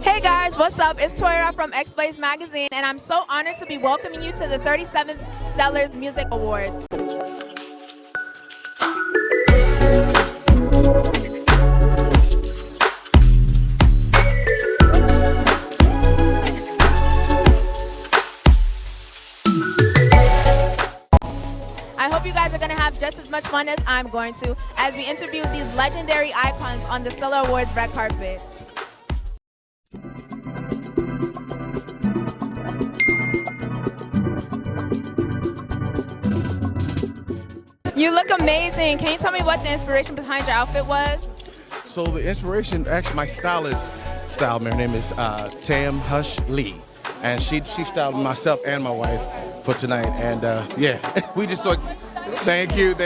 Hey guys, what's up? It's Toya from XBlaze Magazine, and I'm so honored to be welcoming you to the 37th Stellars Music Awards. I hope you guys are going to have just as much fun as I'm going to as we interview these legendary icons on the Stellar Awards red carpet. You look amazing. Can you tell me what the inspiration behind your outfit was? So the inspiration, actually my stylist styled me. Her name is 𝙏𝙐𝙍𝙏, and she styled myself and my wife for tonight. And yeah, we just thought, thank you.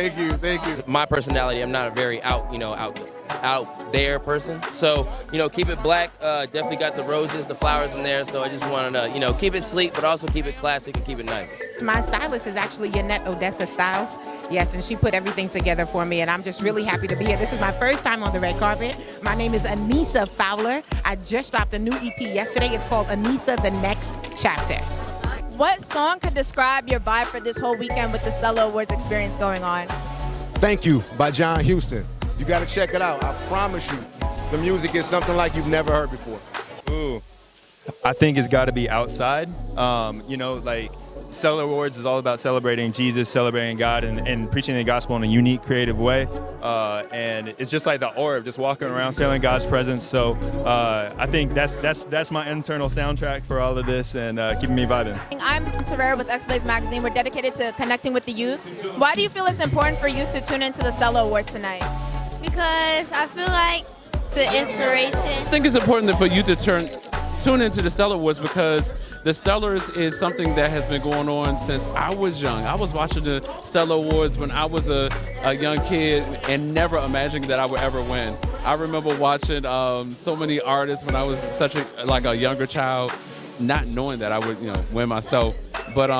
My personality, I'm not a very out there person. So, keep it black. Definitely got the roses, the flowers in there. So I just wanted to, keep it sleek, but also keep it classic and keep it nice. My stylist is actually 𝙏𝙐𝙍𝙏 Styles. Yes, and she put everything together for me, and I'm just really happy to be here. This is my first time on the red carpet. My name is Anissa Fowler. I just dropped a new EP yesterday. It's called Anissa, The Next Chapter. What song could describe your vibe for this whole weekend with the Stellar Awards experience going on? Thank You by John Houston. You got to check it out. I promise you, the music is something like you've never heard before. Ooh, I think it's got to be Outside. Like Stellar Awards is all about celebrating Jesus, celebrating God, and preaching the gospel in a unique, creative way. And it's just like the aura of just walking around feeling God's presence. So I think that's my internal soundtrack for all of this and keeping me vibing. I'm Terrera with XBlaze Magazine. We're dedicated to connecting with the youth. Why do you feel it's important for youth to tune into the Stellar Awards tonight? Because I feel like the inspiration. I think it's important for youth to tune into the Stellar Awards because the Stellars is something that has been going on since I was young. I was watching the Stellar Awards when I was a young kid and never imagined that I would ever win. I remember watching so many artists when I was such a younger child, not knowing that I would win myself. But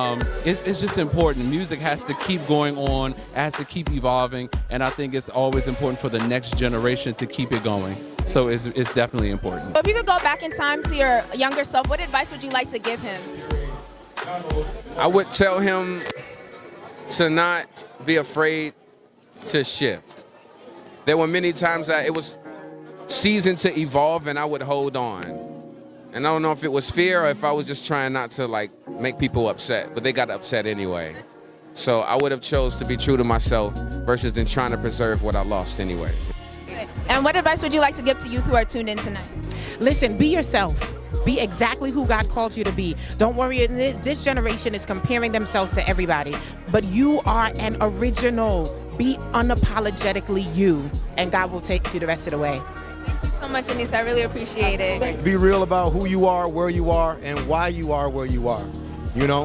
it's just important. Music has to keep going on, it has to keep evolving, and I think it's always important for the next generation to keep it going. So it's definitely important. If you could go back in time to your younger self, what advice would you like to give him? I would tell him to not be afraid to shift. There were many times that it was season to evolve and I would hold on. And I don't know if it was fear or if I was just trying not to make people upset, but they got upset anyway. So I would have chose to be true to myself versus than trying to preserve what I lost anyway. And what advice would you like to give to youth who are tuned in tonight? Listen, be yourself. Be exactly who God called you to be. Don't worry, this generation is comparing themselves to everybody, but you are an original. Be unapologetically you, and God will take you the rest of the way. Thank you so much, Anissa. I really appreciate it. Be real about who you are, where you are, and why you are where you are.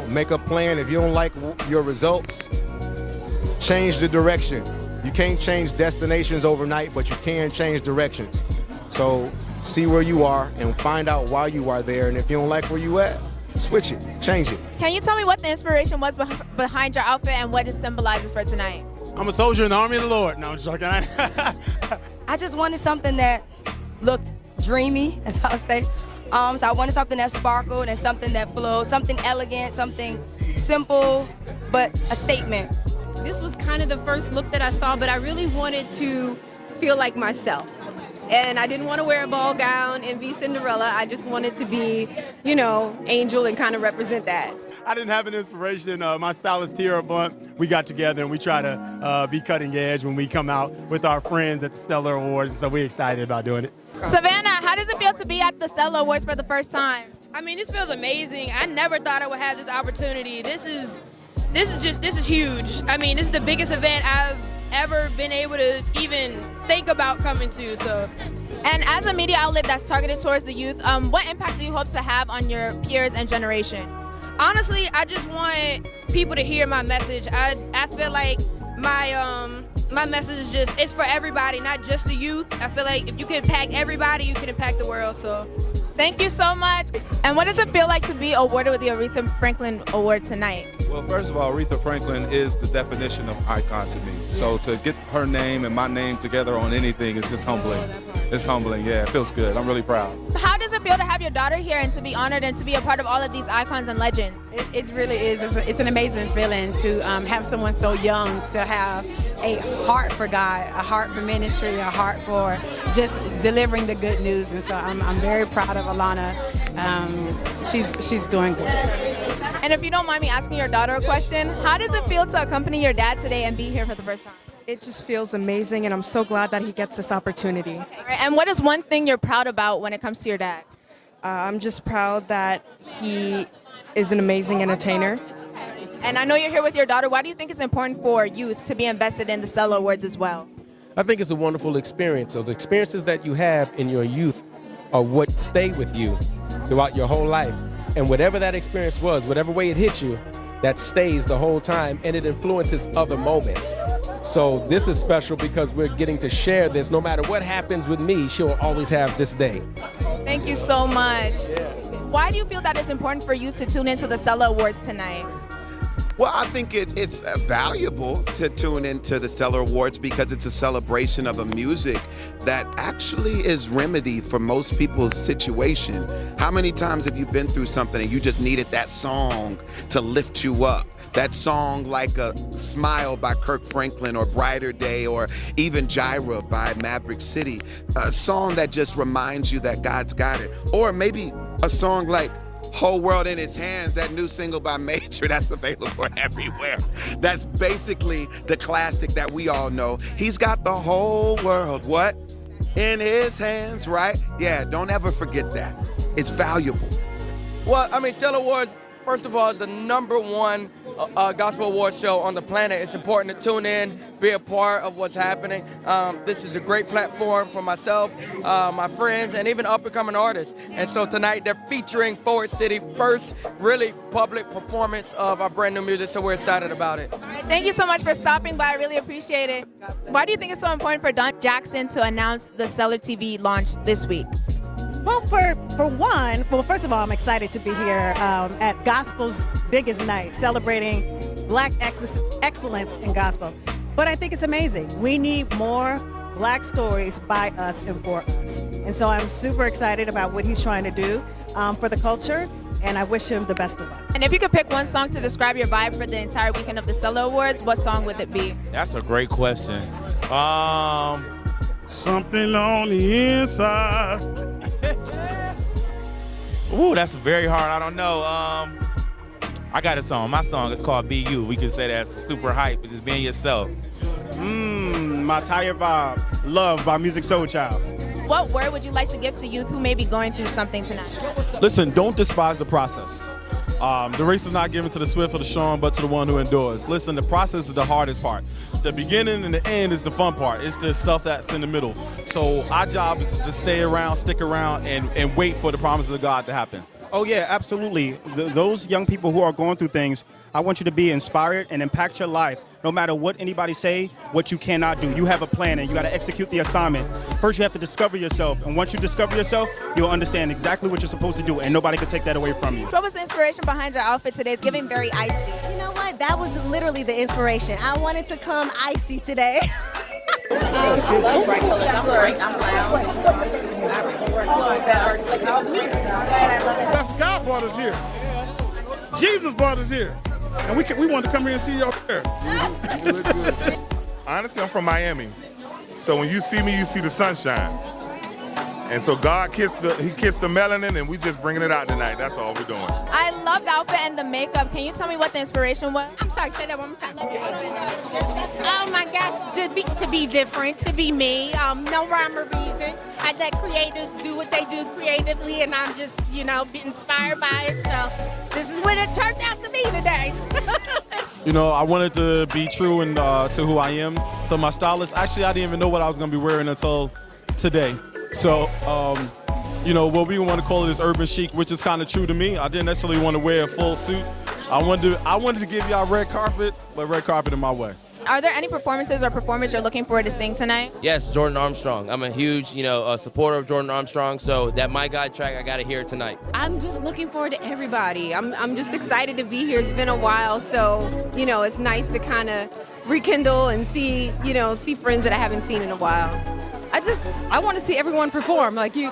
Make a plan. If you don't like your results, change the direction. You can't change destinations overnight, but you can change directions. So see where you are and find out why you are there. And if you don't like where you at, switch it, change it. Can you tell me what the inspiration was behind your outfit and what it symbolizes for tonight? I'm a soldier in the army of the Lord. No, I'm just joking. I just wanted something that looked dreamy, as I would say. So I wanted something that sparkled and something that flowed, something elegant, something simple, but a statement. This was kind of the first look that I saw, but I really wanted to feel like myself. And I didn't want to wear a ball gown and be Cinderella. I just wanted to be, angel and kind of represent that. I didn't have an inspiration. My stylist, Tierra Blunt, we got together and we try to be cutting edge when we come out with our friends at the Stellar Awards. So we're excited about doing it. Savannah, how does it feel to be at the Stellar Awards for the first time? I mean, this feels amazing. I never thought I would have this opportunity. This is huge. I mean, this is the biggest event I've ever been able to even think about coming to. So, and as a media outlet that's targeted towards the youth, what impact do you hope to have on your peers and generation? Honestly, I just want people to hear my message. I feel like my message is it's for everybody, not just the youth. I feel like if you can impact everybody, you can impact the world. So, thank you so much. And what does it feel like to be awarded with the Aretha Franklin Award tonight? Well, first of all, Aretha Franklin is the definition of icon to me. So to get her name and my name together on anything is just humbling. It's humbling, yeah, it feels good. I'm really proud. How does it feel to have your daughter here and to be honored and to be a part of all of these icons and legends? It really is. It's an amazing feeling to have someone so young still have a heart for God, a heart for ministry, a heart for just delivering the good news. And so I'm very proud of Alana. She's doing good. And if you don't mind me asking your daughter a question, how does it feel to accompany your dad today and be here for the first time? It just feels amazing, and I'm so glad that he gets this opportunity. All right, and what is one thing you're proud about when it comes to your dad? I'm just proud that he is an amazing entertainer. And I know you're here with your daughter. Why do you think it's important for youth to be invested in the Stellar Awards as well? I think it's a wonderful experience. So the experiences that you have in your youth are what stay with you throughout your whole life. And whatever that experience was, whatever way it hit you, that stays the whole time, and it influences other moments. So this is special because we're getting to share this. No matter what happens with me, she'll always have this day. Thank you so much. Why do you feel that it's important for youth to tune into the Stellar Awards tonight? Well, I think it's valuable to tune into the Stellar Awards because it's a celebration of a music that actually is remedy for most people's situation. How many times have you been through something and you just needed that song to lift you up? That song like a Smile by Kirk Franklin or Brighter Day or even Jireh by Maverick City. A song that just reminds you that God's got it. Or maybe a song like Whole World in His Hands, that new single by Major that's available everywhere. That's basically the classic that we all know. He's got the whole world, what? In his hands, right? Yeah, don't ever forget that. It's valuable. Well, I mean, Stellar Awards, first of all, is the #1 gospel award show on the planet. It's important to tune in, be a part of what's happening. This is a great platform for myself, my friends, and even up-and-coming artists. And so tonight they're featuring Forward City first really public performance of our brand new music, so we're excited about it. All right, thank you so much for stopping by. I really appreciate it. Why do you think it's so important for Don Jackson to announce the Stellar TV launch this week? Well, for one, first of all, I'm excited to be here at Gospel's biggest night, celebrating Black excellence in gospel. But I think it's amazing. We need more Black stories by us and for us. And so I'm super excited about what he's trying to do for the culture, and I wish him the best of luck. And if you could pick one song to describe your vibe for the entire weekend of the Stellar Awards, what song would it be? That's a great question. Something on the inside. Ooh, that's very hard. I don't know. I got a song. My song is called Be You. We can say that's super hype, but just being yourself. My Tired Vibe, Love by Music Soul Child. What word would you like to give to youth who may be going through something tonight? Listen, don't despise the process. The race is not given to the swift or the strong, but to the one who endures. Listen, the process is the hardest part. The beginning and the end is the fun part. It's the stuff that's in the middle. So our job is to just stay around, stick around, and wait for the promises of God to happen. Oh yeah, absolutely. Those young people who are going through things, I want you to be inspired and impact your life. No matter what anybody say, what you cannot do. You have a plan and you got to execute the assignment. First, you have to discover yourself. And once you discover yourself, you'll understand exactly what you're supposed to do, and nobody can take that away from you. What was the inspiration behind your outfit today? It's giving very icy. You know what? That was literally the inspiration. I wanted to come icy today. That's God brought us here. Jesus brought us here. And we wanted to come here and see y'all there. Honestly, I'm from Miami. So when you see me, you see the sunshine. And so God kissed the melanin, and we just bringing it out tonight. That's all we're doing. I love the outfit and the makeup. Can you tell me what the inspiration was? I'm sorry, say that one more time. Oh my gosh, to be different, to be me. No rhyme or reason. I let creatives do what they do creatively, and I'm just, inspired by it. So this is what it turned out to be today. I wanted to be true and to who I am. So my stylist, actually, I didn't even know what I was going to be wearing until today. So, what we want to call it is urban chic, which is kind of true to me. I didn't necessarily want to wear a full suit. I wanted to give y'all red carpet, but red carpet in my way. Are there any performances or performers you're looking forward to seeing tonight? Yes, Jordan Armstrong. I'm a huge, supporter of Jordan Armstrong, so that My God track, I got to hear it tonight. I'm just looking forward to everybody. I'm just excited to be here. It's been a while, so, it's nice to kind of rekindle and see friends that I haven't seen in a while. I want to see everyone perform. Like you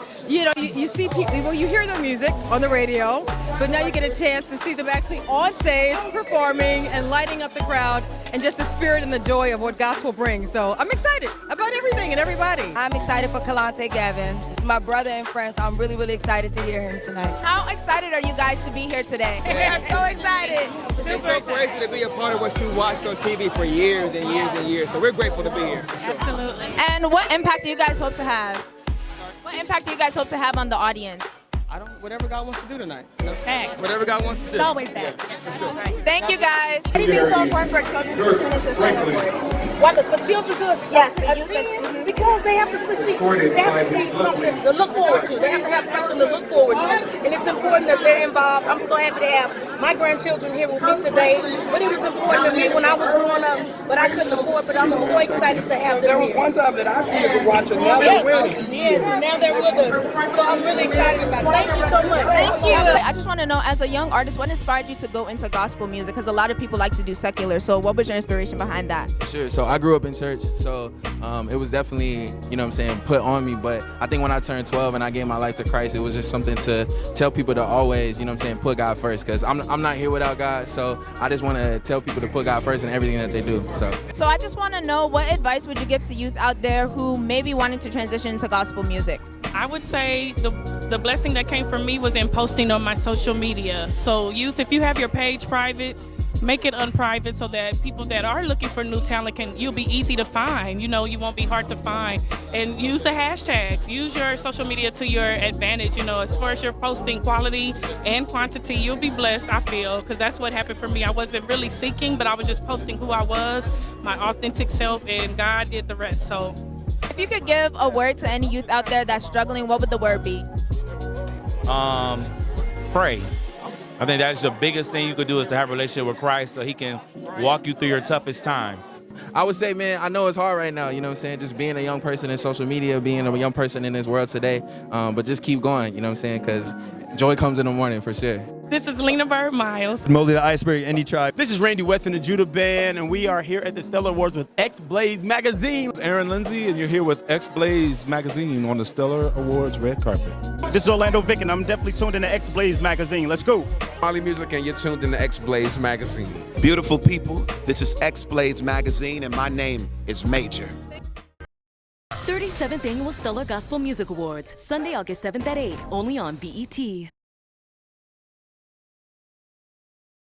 see people, well, you hear their music on the radio, but now you get a chance to see them actually on stage performing and lighting up the crowd, and just the spirit and the joy of what gospel brings. So I'm excited about everything and everybody. I'm excited for 𝙏𝙍𝙍𝙏 Gavin. It's my brother and friend, so I'm really, really excited to hear him tonight. How excited are you guys to be here today? We are so excited. It's so crazy to be a part of what you watched on TV for years and years and years. So we're grateful to be here. For sure. Absolutely. And what impact do you guys hope to have? What impact do you guys hope to have on the audience? Whatever God wants to do tonight. Thanks. Whatever God wants to do. It's always that. Yeah, for sure. Thank you guys. What do you think is so important for children to tune into Stellar Awards? What, for children to attend? Because they have to see something to look forward to. They have to have something to look forward to. And it's important that they're involved. I'm so happy to have my grandchildren here with me today. But it was important to me when I was growing up, but I couldn't afford. But I'm so excited to have them There was here. one time that I couldn't watch, and now they're winning. Yes, now they're with us. So I'm really excited about it. Thank you so much. Thank you. I just want to know, as a young artist, what inspired you to go into gospel music? Because a lot of people like to do secular. So what was your inspiration behind that? Sure. So I grew up in church, so it was definitely, put on me. But I think when I turned 12 and I gave my life to Christ, it was just something to tell people to always, put God first. Because I'm not here without God, so I just want to tell people to put God first in everything that they do. So I just want to know, what advice would you give to youth out there who maybe wanted to transition into gospel music? I would say the blessing that came from me was in posting on my social media. So youth, if you have your page private, make it unprivate so that people that are looking for new talent you'll be easy to find. You won't be hard to find. And use the hashtags. Use your social media to your advantage. As far as you're posting quality and quantity, you'll be blessed, I feel, because that's what happened for me. I wasn't really seeking, but I was just posting who I was, my authentic self, and God did the rest. So if you could give a word to any youth out there that's struggling, what would the word be? Pray. I think that's the biggest thing you could do, is to have a relationship with Christ so he can walk you through your toughest times. I would say, man, I know it's hard right now, just being a young person in social media, being a young person in this world today, but just keep going, because joy comes in the morning for sure. This is Lena Bird Miles. Molly the Iceberg Indie Tribe. This is Randy West and the Judah Band, and we are here at the Stellar Awards with XBlaze Magazine. It's Aaron Lindsay, and you're here with XBlaze Magazine on the Stellar Awards red carpet. This is Orlando Vick, and I'm definitely tuned in to XBlaze Magazine. Let's go. Molly Music, and you're tuned in to XBlaze Magazine. Beautiful people, this is XBlaze Magazine, and my name is Major. 37th Annual Stellar Gospel Music Awards, Sunday, August 7th at 8, only on BET.